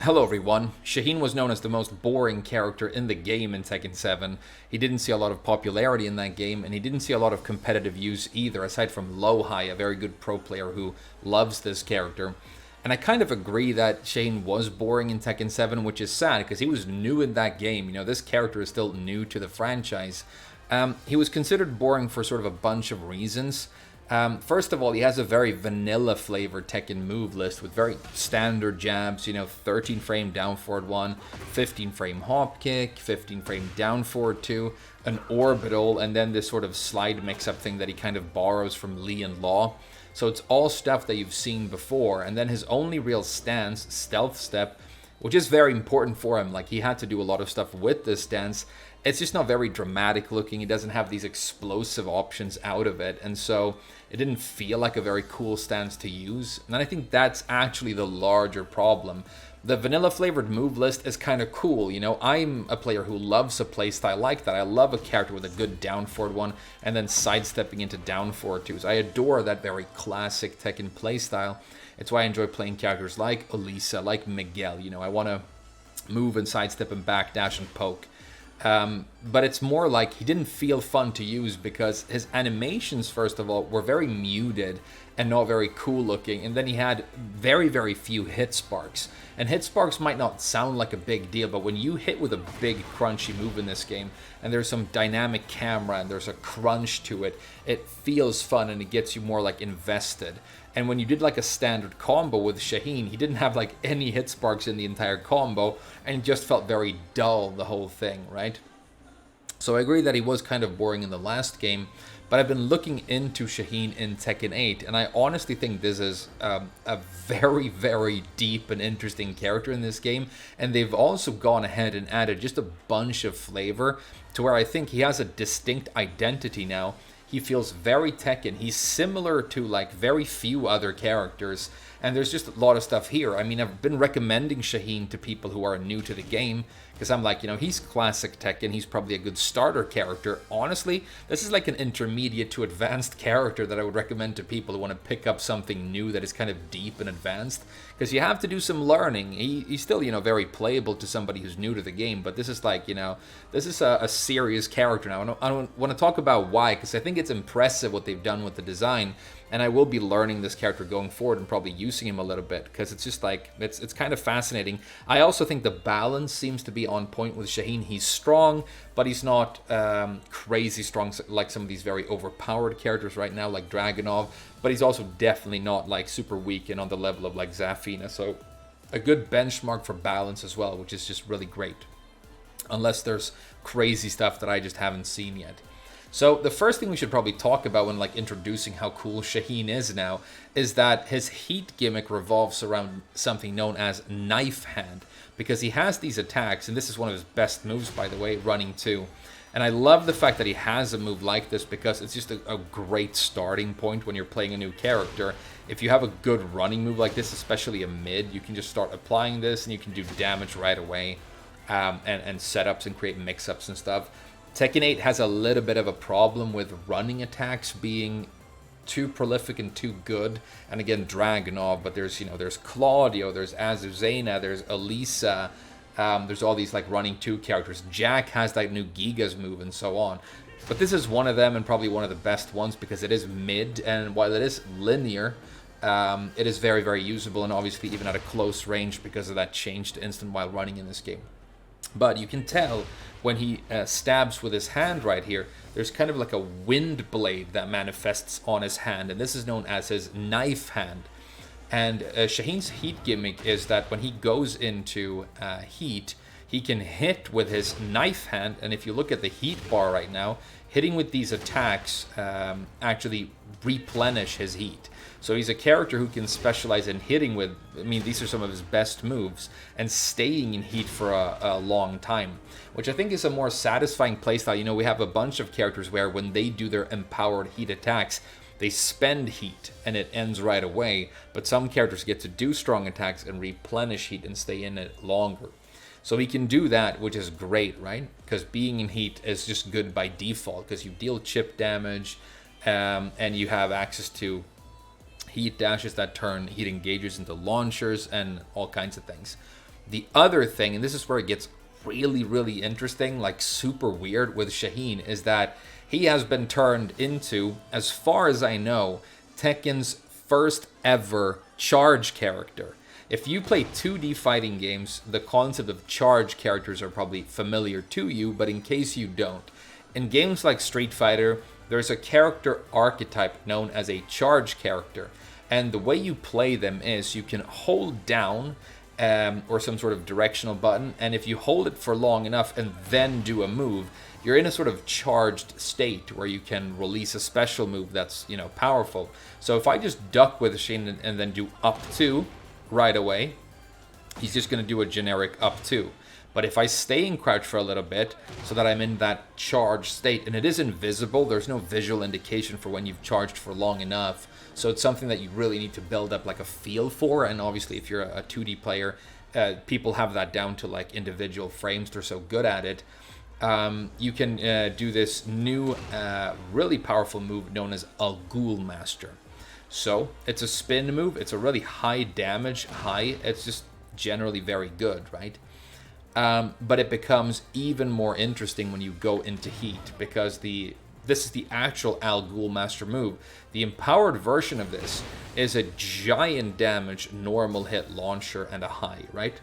Hello everyone. Shaheen was known as the most boring character in the game in Tekken 7. He didn't see a lot of popularity in that game, and he didn't see a lot of competitive use either, aside from Lowhigh, a very good pro player who loves this character. And I kind of agree that Shaheen was boring in Tekken 7, which is sad because he was new in that game. This character is still new to the franchise. He was considered boring for sort of a bunch of reasons. First of all, he has a very vanilla flavored Tekken move list with very standard jabs, 13 frame down forward 1, 15 frame hop kick, 15 frame down forward 2, an orbital, and then this sort of slide mix up thing that he kind of borrows from Lee and Law. So it's all stuff that you've seen before. And then his only real stance, stealth step, which is very important for him. Like, he had to do a lot of stuff with this stance. It's just not very dramatic looking. He doesn't have these explosive options out of it. And so it didn't feel like a very cool stance to use. And I think that's actually the larger problem. The vanilla flavored move list is kind of cool. I'm a player who loves a playstyle like that. I love a character with a good down forward one and then sidestepping into down forward twos. I adore that very classic Tekken playstyle. It's why I enjoy playing characters like Elisa, like Miguel. I want to move and sidestep and backdash and poke. But it's more like he didn't feel fun to use because his animations, first of all, were very muted and not very cool looking. And then he had very, very few hit sparks. And hit sparks might not sound like a big deal, but when you hit with a big crunchy move in this game, and there's some dynamic camera and there's a crunch to it, it feels fun and it gets you more like invested. And when you did like a standard combo with Shaheen, he didn't have like any hit sparks in the entire combo, and it just felt very dull, the whole thing, right? So I agree that he was kind of boring in the last game, but I've been looking into Shaheen in Tekken 8, and I honestly think this is a very, very deep and interesting character in this game, and they've also gone ahead and added just a bunch of flavor to where I think he has a distinct identity now. He feels very Tekken. He's similar to like very few other characters, and there's just a lot of stuff here. I mean, I've been recommending Shaheen to people who are new to the game because I'm like, he's classic Tekken. He's probably a good starter character. Honestly, this is like an intermediate to advanced character that I would recommend to people who want to pick up something new that is kind of deep and advanced, because you have to do some learning. He's still, very playable to somebody who's new to the game, but this is like, this is a serious character now. I don't want to talk about why, because I think it's impressive what they've done with the design, and I will be learning this character going forward and probably using him a little bit, because it's just like, it's kind of fascinating. I also think the balance seems to be on point with Shaheen. He's strong, but he's not crazy strong like some of these very overpowered characters right now, like Dragunov, but he's also definitely not like super weak and on the level of like Zafina. So a good benchmark for balance as well, which is just really great. Unless there's crazy stuff that I just haven't seen yet. So the first thing we should probably talk about when like introducing how cool Shaheen is now is that his heat gimmick revolves around something known as Knife Hand, because he has these attacks, and this is one of his best moves, by the way, running 2. And I love the fact that he has a move like this because it's just a great starting point when you're playing a new character. If you have a good running move like this, especially a mid, you can just start applying this and you can do damage right away, and setups and create mix-ups and stuff. Tekken 8 has a little bit of a problem with running attacks being too prolific and too good. And again, Dragunov, but there's Claudio, there's Azuzena, there's Elisa, there's all these like running 2 characters. Jack has that new Giga's move and so on. But this is one of them, and probably one of the best ones, because it is mid, and while it is linear, it is very, very usable, and obviously even at a close range because of that change to instant while running in this game. But you can tell when he stabs with his hand right here, there's kind of like a wind blade that manifests on his hand, and this is known as his knife hand. And Shaheen's heat gimmick is that when he goes into heat, he can hit with his knife hand, and if you look at the heat bar right now, hitting with these attacks actually replenish his heat. So he's a character who can specialize in hitting with, these are some of his best moves, and staying in heat for a long time, which I think is a more satisfying playstyle. We have a bunch of characters where when they do their empowered heat attacks, they spend heat and it ends right away, but some characters get to do strong attacks and replenish heat and stay in it longer. So he can do that, which is great, right? Because being in heat is just good by default, because you deal chip damage, and you have access to heat dashes that turn heat engages into launchers and all kinds of things. The other thing, and this is where it gets really, really interesting, like super weird with Shaheen, is that he has been turned into, as far as I know, Tekken's first ever charge character. If you play 2D fighting games, the concept of charge characters are probably familiar to you, but in case you don't, in games like Street Fighter, there's a character archetype known as a charge character. And the way you play them is you can hold down or some sort of directional button, and if you hold it for long enough and then do a move, you're in a sort of charged state where you can release a special move that's, you know, powerful. So if I just duck with Shaheen and then do up 2 right away, he's just going to do a generic up 2. But if I stay in crouch for a little bit so that I'm in that charged state, and it is invisible, there's no visual indication for when you've charged for long enough. So it's something that you really need to build up like a feel for. And obviously if you're a 2D player, people have that down to like individual frames. They're so good at it. You can do this new, really powerful move known as a Ghoul Master. So it's a spin move. It's a really high damage, It's just generally very good, right? But it becomes even more interesting when you go into heat, because this is the actual Al Ghul Master move. The empowered version of this is a giant damage normal hit launcher and a high, right?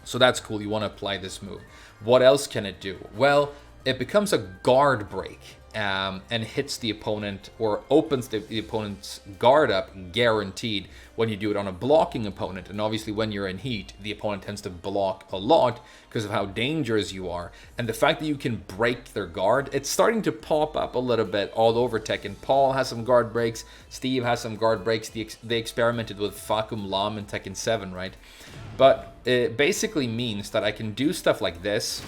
So that's cool. You want to apply this move. What else can it do? Well, it becomes a guard break and hits the opponent, or opens the opponent's guard up guaranteed when you do it on a blocking opponent. And obviously when you're in heat, the opponent tends to block a lot because of how dangerous you are. And the fact that you can break their guard, it's starting to pop up a little bit all over Tekken. Paul has some guard breaks. Steve has some guard breaks. They experimented with Fakum Lam in Tekken 7, right? But it basically means that I can do stuff like this.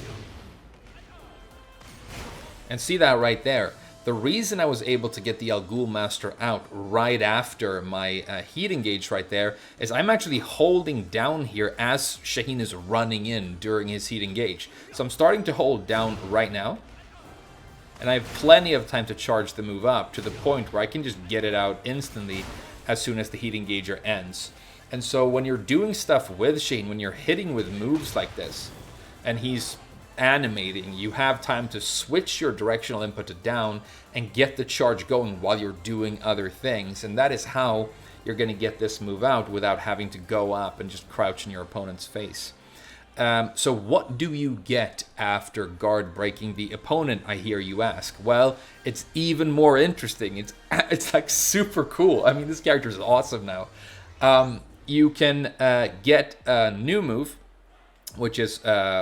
And see that right there. The reason I was able to get the Al Ghul Master out right after my heat engage right there is I'm actually holding down here as Shaheen is running in during his heat engage. So I'm starting to hold down right now. And I have plenty of time to charge the move up to the point where I can just get it out instantly as soon as the heat engager ends. And so when you're doing stuff with Shaheen, when you're hitting with moves like this, and he's animating, you have time to switch your directional input to down and get the charge going while you're doing other things. And that is how you're going to get this move out without having to go up and just crouch in your opponent's face. So what do you get after guard breaking the opponent, I hear you ask? Well, it's even more interesting. It's like super cool. I mean, this character is awesome now. You can get a new move, which is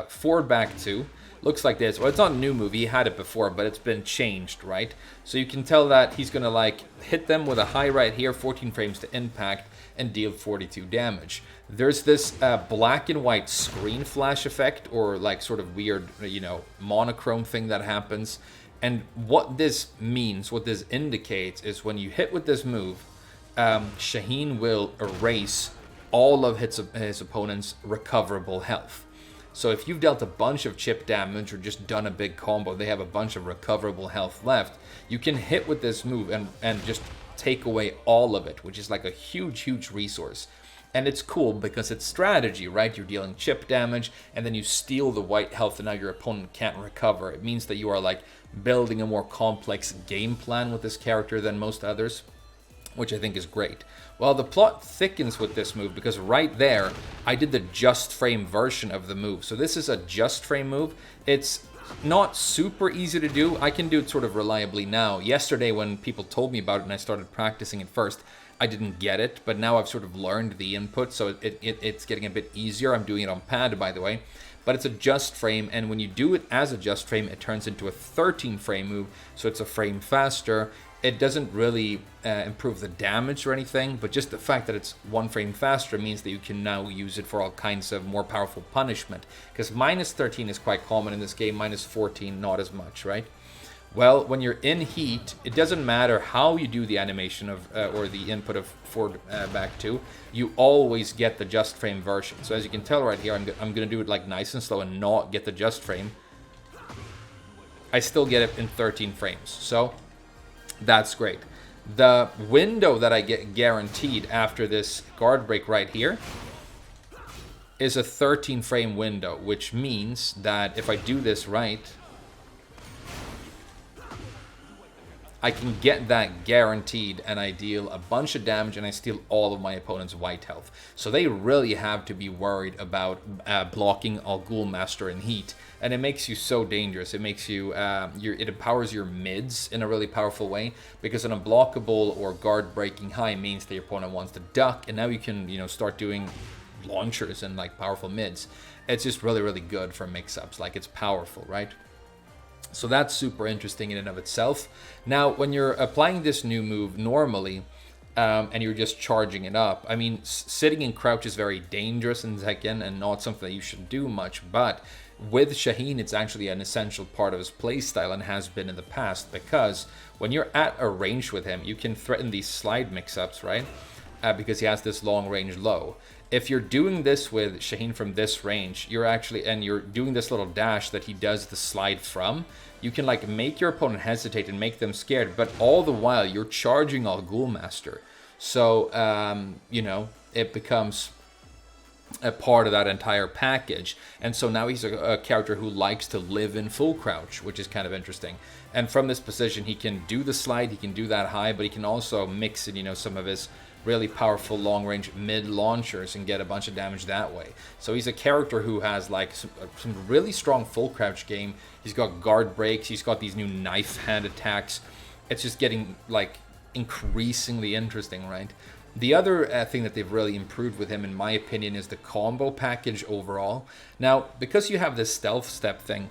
forward back 2. Looks like this. Well, it's not a new move. He had it before, but it's been changed, right? So you can tell that he's going to like hit them with a high right here, 14 frames to impact, and deal 42 damage. There's this black and white screen flash effect, or like sort of weird, you know, monochrome thing that happens. And what this means, what this indicates, is when you hit with this move, Shaheen will erase all of his opponent's recoverable health. So if you've dealt a bunch of chip damage or just done a big combo, they have a bunch of recoverable health left, you can hit with this move and just take away all of it, which is like a huge, huge resource. And it's cool because it's strategy, right? You're dealing chip damage, and then you steal the white health, and now your opponent can't recover. It means that you are like building a more complex game plan with this character than most others, which I think is great. Well, the plot thickens with this move because right there, I did the just frame version of the move. So this is a just frame move. It's not super easy to do. I can do it sort of reliably now. Yesterday, when people told me about it and I started practicing it first, I didn't get it, but now I've sort of learned the input, so it's getting a bit easier. I'm doing it on pad, by the way. But it's a just frame, and when you do it as a just frame, it turns into a 13 frame move, so it's a frame faster. It doesn't really improve the damage or anything, but just the fact that it's 1 frame faster means that you can now use it for all kinds of more powerful punishment. Because minus 13 is quite common in this game, minus 14 not as much, right? Well, when you're in heat, it doesn't matter how you do the animation of or the input of forward back 2, you always get the just frame version. So as you can tell right here, I'm going to do it like nice and slow and not get the just frame. I still get it in 13 frames. So that's great. The window that I get guaranteed after this guard break right here is a 13 frame window, which means that if I do this right, I can get that guaranteed, and I deal a bunch of damage and I steal all of my opponent's white health. So they really have to be worried about blocking Al Ghul Master in heat, and it makes you so dangerous. It makes you, it empowers your mids in a really powerful way, because an unblockable or guard breaking high means that your opponent wants to duck, and now you can, start doing launchers and like powerful mids. It's just really, really good for mix-ups. Like, it's powerful, right? So that's super interesting in and of itself. Now, when you're applying this new move normally, and you're just charging it up, I mean, sitting in crouch is very dangerous in Tekken and not something that you should do much, but with Shaheen, it's actually an essential part of his playstyle and has been in the past, because when you're at a range with him, you can threaten these slide mix-ups, right? Because he has this long range low. If you're doing this with Shaheen from this range, you're doing this little dash that he does the slide from, you can like make your opponent hesitate and make them scared, but all the while you're charging Al Ghul Master. So, it becomes a part of that entire package. And so now he's a character who likes to live in full crouch, which is kind of interesting. And from this position, he can do the slide, he can do that high, but he can also mix in, some of his really powerful long-range mid-launchers and get a bunch of damage that way. So he's a character who has like some really strong full crouch game. He's got guard breaks, he's got these new knife hand attacks. It's just getting like increasingly interesting, right? The other thing that they've really improved with him, in my opinion, is the combo package overall. Now, because you have this stealth step thing,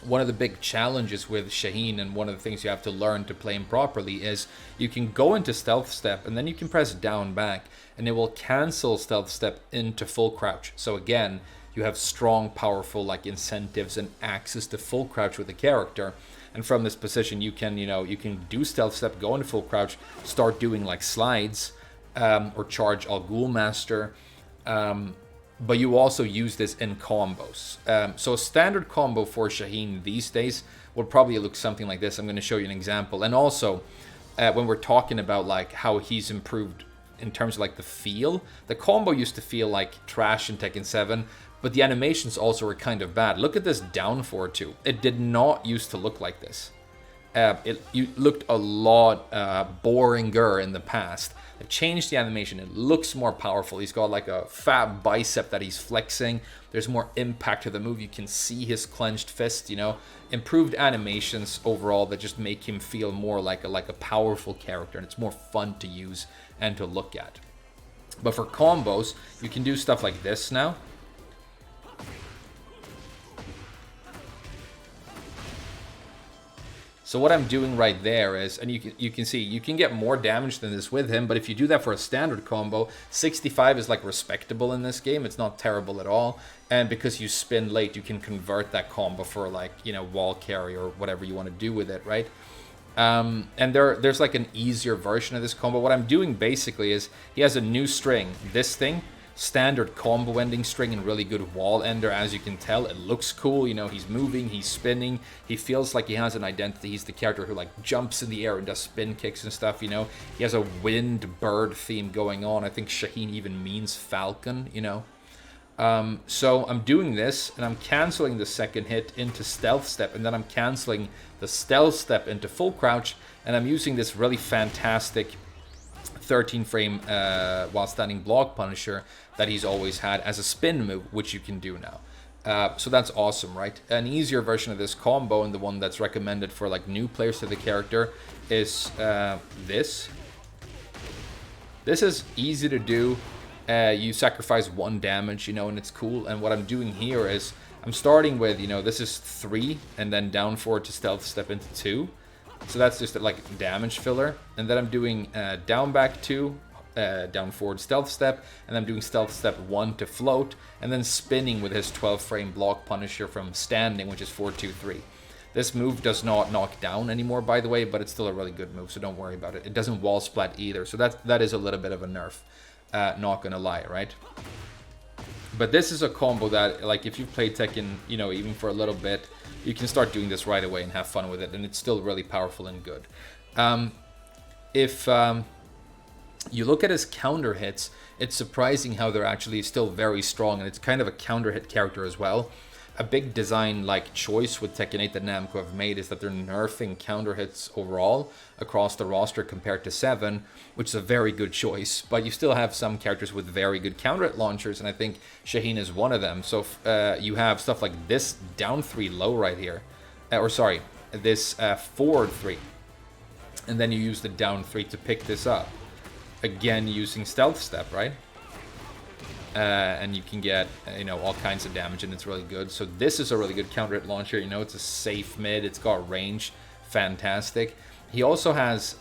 one of the big challenges with Shaheen, and one of the things you have to learn to play him properly, is you can go into stealth step and then you can press down back and it will cancel stealth step into full crouch. So again, you have strong, powerful like incentives and access to full crouch with the character. And from this position, you can, you can do stealth step, go into full crouch, start doing like slides, or charge Al Ghul Master. But you also use this in combos. So a standard combo for Shaheen these days will probably look something like this. I'm going to show you an example. And also, when we're talking about like how he's improved in terms of like the feel, the combo used to feel like trash in Tekken 7, but the animations also were kind of bad. Look at this down forward too. It did not used to look like this. It looked a lot boringer in the past. I've changed the animation. It looks more powerful. He's got like a fat bicep that he's flexing. There's more impact to the move. You can see his clenched fist, Improved animations overall that just make him feel more like a powerful character, and it's more fun to use and to look at. But for combos, you can do stuff like this now. So what I'm doing right there is, and you can see, you can get more damage than this with him, but if you do that for a standard combo, 65 is like respectable in this game. It's not terrible at all. And because you spin late, you can convert that combo for like, wall carry or whatever you want to do with it, right? And there's like an easier version of this combo. What I'm doing basically is, he has a new string, this thing, standard combo ending string and really good wall ender. As you can tell, it looks cool. He's moving, he's spinning, he feels like he has an identity. He's the character who like jumps in the air and does spin kicks and stuff. He has a wind bird theme going on. I think Shaheen even means falcon. So I'm doing this and I'm canceling the second hit into stealth step, and then I'm canceling the stealth step into full crouch, and I'm using this really fantastic 13 frame while standing block punisher that he's always had as a spin move, which you can do now. So that's awesome, right? An easier version of this combo, and the one that's recommended for like new players to the character, is this. This is easy to do. You sacrifice 1 damage, and it's cool. And what I'm doing here is I'm starting with, this is 3, and then down forward to stealth step into 2. So that's just like damage filler. And then I'm doing down back 2, down forward stealth step, and I'm doing stealth step 1 to float, and then spinning with his 12 frame block punisher from standing, which is 4-2-3. This move does not knock down anymore, by the way, but it's still a really good move, so don't worry about it. It doesn't wall splat either, so that is a little bit of a nerf, not gonna lie, right? But this is a combo that, like, if you've played Tekken, even for a little bit, you can start doing this right away and have fun with it, and it's still really powerful and good. You look at his counter hits, it's surprising how they're actually still very strong, and it's kind of a counter hit character as well. A big design like choice with Tekken 8 that Namco have made is that they're nerfing counter hits overall across the roster compared to 7, which is a very good choice. But you still have some characters with very good counter hit launchers, and I think Shaheen is one of them. So you have stuff like this down 3 low right here, this forward 3, and then you use the down 3 to pick this up. Again, using stealth step, right? And you can get, all kinds of damage, and it's really good. So this is a really good counter hit launcher. It's a safe mid. It's got range. Fantastic. He also has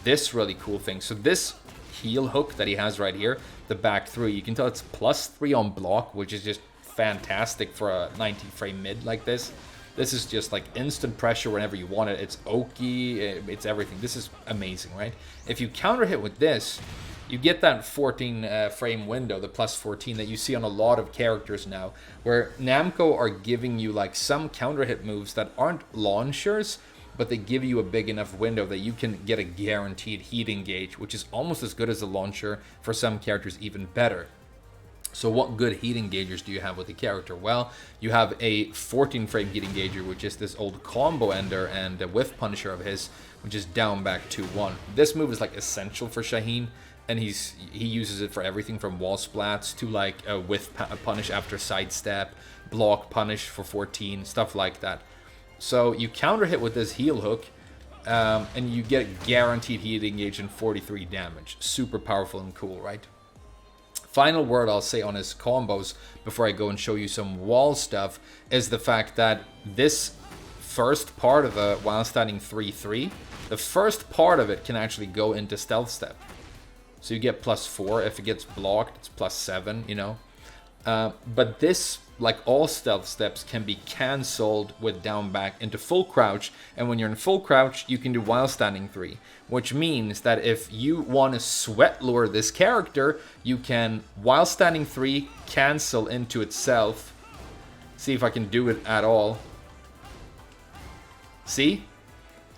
this really cool thing. So this heel hook that he has right here, the back 3, you can tell it's +3 on block, which is just fantastic for a 90 frame mid like this. This is just like instant pressure whenever you want it. It's oaky, it's everything. This is amazing, right? If you counter hit with this, you get that 14 frame window, the +14 that you see on a lot of characters now, where Namco are giving you like some counter hit moves that aren't launchers, but they give you a big enough window that you can get a guaranteed heat engage, which is almost as good as a launcher, for some characters even better. So what good heat engagers do you have with the character? Well, you have a 14 frame heat engager, which is this old combo ender and a whiff punisher of his, which is down back 2-1. This move is like essential for Shaheen, and he uses it for everything from wall splats to like a whiff punish after sidestep, block punish for 14, stuff like that. So you counter hit with this heel hook, and you get guaranteed heat engage and 43 damage. Super powerful and cool, right? Final word I'll say on his combos before I go and show you some wall stuff is the fact that this first part of the while standing 3-3, the first part of it can actually go into stealth step. So you get +4. If it gets blocked, it's +7, But this, like all stealth steps, can be cancelled with down back into full crouch. And when you're in full crouch, you can do while standing 3. Which means that if you want to sweat lure this character, you can while standing 3 cancel into itself. See if I can do it at all. See?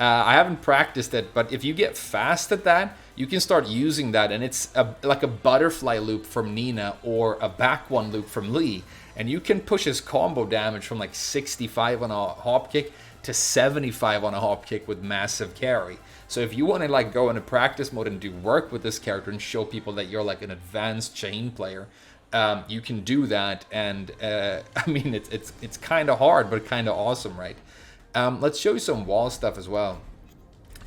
I haven't practiced it, but if you get fast at that, you can start using that, and it's like a butterfly loop from Nina or a back one loop from Lee, and you can push his combo damage from like 65 on a hop kick to 75 on a hop kick with massive carry. So if you want to like go into practice mode and do work with this character and show people that you're like an advanced chain player, you can do that, and I mean it's kind of hard but kind of awesome, right? Let's show you some wall stuff as well.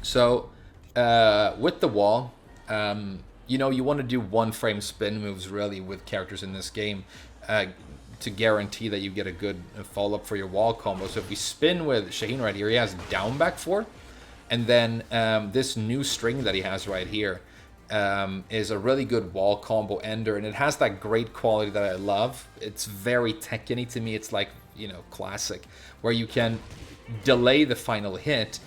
So with the wall, you want to do 1 frame spin moves really with characters in this game to guarantee that you get a good follow-up for your wall combo. So if we spin with Shaheen right here, he has down back 4, and then this new string that he has right here is a really good wall combo ender, and it has that great quality that I love. It's very Tekken-y to me. It's like, classic, where you can delay the final hit,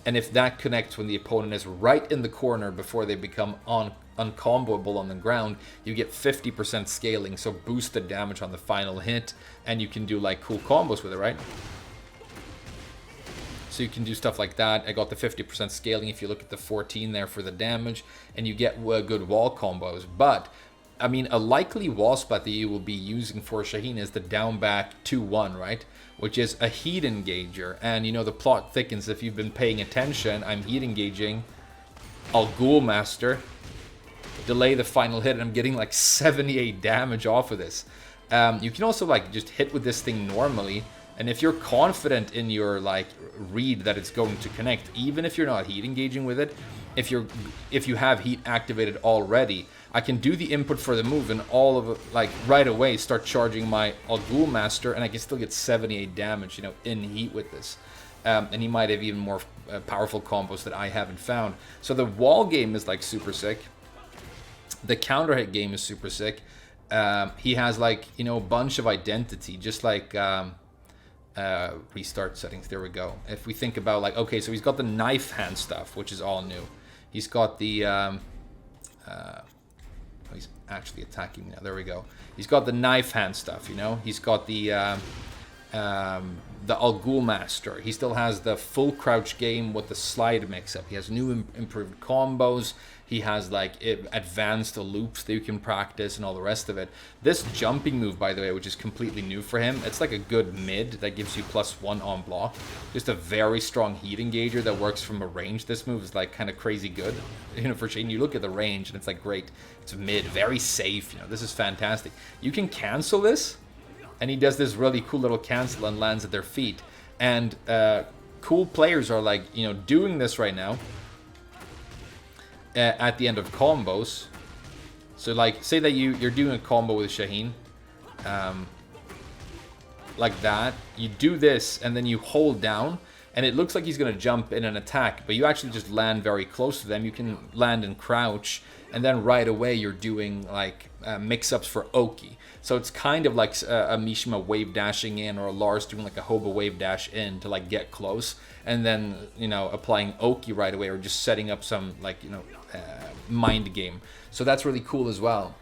and if that connects when the opponent is right in the corner before they become uncomboable on the ground, you get 50% scaling, so boost the damage on the final hit, and you can do like cool combos with it, right? So you can do stuff like that. I got the 50% scaling if you look at the 14 there for the damage, and you get good wall combos. But I mean, a likely wall spot that you will be using for Shaheen is the down back 2-1, right? Which is a heat engager. And the plot thickens. If you've been paying attention, I'm heat engaging Al Ghul Master, delay the final hit, and I'm getting like 78 damage off of this. You can also like just hit with this thing normally, and if you're confident in your like read that it's going to connect, even if you're not heat engaging with it, if you have heat activated already, I can do the input for the move and all of it, like right away start charging my Al Ghul Master, and I can still get 78 damage, in heat with this. And he might have even more powerful combos that I haven't found. So the wall game is like super sick. The counter hit game is super sick. He has like, a bunch of identity, just like restart settings. There we go. If we think about like, okay, so he's got the knife hand stuff, which is all new. He's got the he's actually attacking now. There we go. He's got the knife hand stuff, He's got the the Al Ghul Master. He still has the full crouch game with the slide mix-up. He has new improved combos. He has like advanced loops that you can practice and all the rest of it. This jumping move, by the way, which is completely new for him, it's like a good mid that gives you +1 on block. Just a very strong heat engager that works from a range. This move is like kind of crazy good. You know, for Shaheen, you look at the range and it's like great. It's mid, very safe. You know, this is fantastic. You can cancel this, and he does this really cool little cancel and lands at their feet. And cool players are like, you know, doing this right now at the end of combos. So like, say that you're doing a combo with Shaheen, like that. You do this and then you hold down, and it looks like he's going to jump in an attack, but you actually just land very close to them. You can land and crouch, and then right away you're doing like mix-ups for Oki. So it's kind of like a Mishima wave dashing in, or a Lars doing like a Hobo wave dash in to like get close, and then, you know, applying Oki right away, or just setting up some like, you know, mind game. So that's really cool as well.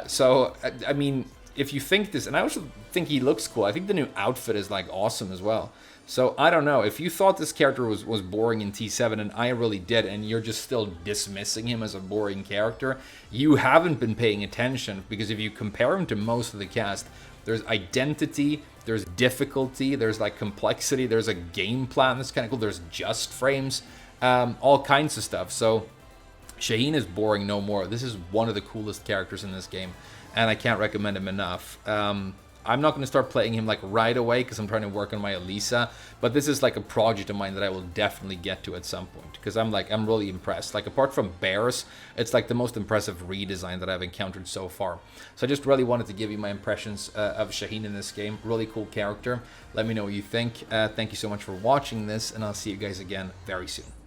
So I mean, if you think this, and I also think he looks cool. I think the new outfit is like awesome as well. So I don't know, if you thought this character was boring in T7, and I really did, and you're just still dismissing him as a boring character, you haven't been paying attention, because if you compare him to most of the cast, there's identity, there's difficulty, there's like complexity, there's a game plan that's kind of cool, there's just frames, all kinds of stuff. So Shaheen is boring no more. This is one of the coolest characters in this game, and I can't recommend him enough. I'm not going to start playing him like right away, because I'm trying to work on my Elisa, but this is like a project of mine that I will definitely get to at some point, because I'm really impressed. Like, apart from Bears, it's like the most impressive redesign that I've encountered so far. So I just really wanted to give you my impressions of Shaheen in this game. Really cool character. Let me know what you think. Thank you so much for watching this, and I'll see you guys again very soon.